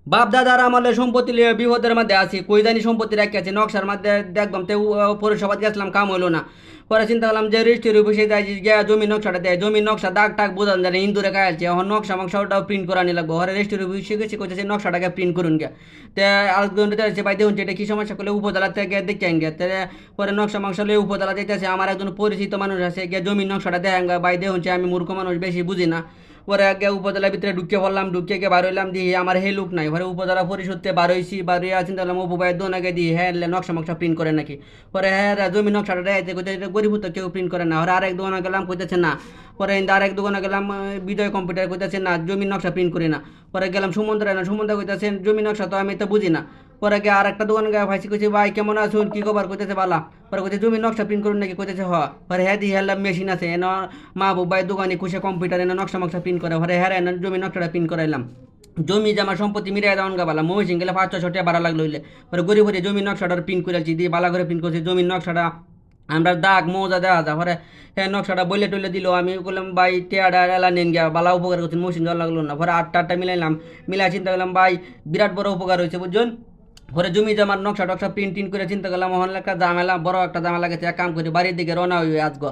বাপ দাদার আমলে সম্পত্তি লিয়ে বিপদের মধ্যে আছি, কই জানি সম্পত্তি রেখে আছে নকশার মধ্যে দেখবাম তে পৌরসভাত গেছিলাম, কাম হইলো না। পরে চিন্তা করলাম যে রেজিস্ট্রি অফিসে যাই, গিয়া জমি নকশাটা দেয়, জমি নকশা দাগ টাগ বোঝান জানে ইন্দুরে খাইছে, এখন নকশা মকশাটাও প্রিন্ট করা নিয়ে লাগবো। হরে রেজিস্ট্রি অফিসে গেছি, কইতেছে নকশাটাকে প্রিন্ট করুন গে। তে আরেকজন যাচ্ছে ভাই দেখুন এটা কি সমস্যা করলে উপজেলা থেকে দেখে আন গে। তে পরে নকশা মকশা লিয়ে উপজেলা যেতেছে, আমার একজন পরিচিত মানুষ আছে, গিয়ে জমির নকশাটা দেখেন গে, ভাই দেখুন আমি মূর্খ মানুষ বেশি বুঝি না। পরে আগে উপজেলার ভিতরে ঢুকে পড়লাম, ঢুকে গিয়ে বার হইলাম, দিয়ে আমার হে লুক নাই। পরে উপজেলা পরিষদে বার হয়েছি, বার হয়ে চিন্তা করলাম অপু ভাইয়ের দোন আগে দিয়ে হ্যাঁ নকশা মকশা প্রিন্ট করে নাকি। পরে হ্যাঁ জমি নকশাটা দেখাইতে কইতে গরিব তো কেউ প্রিন্ট করে না। পরে আরেক দোকানে গেলাম, কইতেছে না। পরে আরেক দোকানে গেলাম, বিজয় কম্পিউটার, কইতেছে না জমি নকশা প্রিন্ট করি না। পরে গেলাম সুমন্দ্রা, না সুমন্দ্রা কইতেছে জমি নকশা তো আমি তো বুঝি না। পরে গিয়ে আর একটা দোকানে গিয়ে ভাইসি কইছে ভাই কেমন আছুন কি খবর, কইতেছে বালা। পরে কইছে জমি নকশা প্রিন্ট করুন নাকি, কইতেছে হ। পরে হ্যাঁ দিয়ে হেলাম মেশিন আছে এনে, মা বাবাই দোকানে কুসে কম্পিউটার এনে নকশা মকশা প্রিন্ট করে। পরে হ্যাঁ এনে জমি নকশাটা প্রিন্ট করাইলাম। জমি জমা সম্পত্তি মিলিয়ে দেওয়ান গা বালা, মহিষিং গেলে 500-600 টাকা ভাড়া লাগলো হইলে। পরে গরিব হয়ে জমি নকশাটার প্রিন্ট করেছি, দিয়ে বালা করে প্রিন্ট করছি জমির নকশাটা, আমরা দাগ মৌজা দেওয়া যা। পরে হ্যাঁ নকশাটা বলে টইলে দিল, আমি বললাম ভাই টেয়াডা এলা নেন গিয়া, বালা উপকার করছেন, মহিষিং যাওয়া লাগলো না। পরে আটটা আটটা মিলাইলাম, মিলাই চিন্তা করলাম ভাই বিরাট বড় উপকার হয়েছে বুঝছেন। পরে জমি জমার নকশা টকশা প্রিন্ট টিন করে চিন্তা করলাম, মহন একটা ঝামেলা, বড় একটা ঝামেলা গেছে, এক কাম করি বাড়ির দিকে রওনা হই আজগ।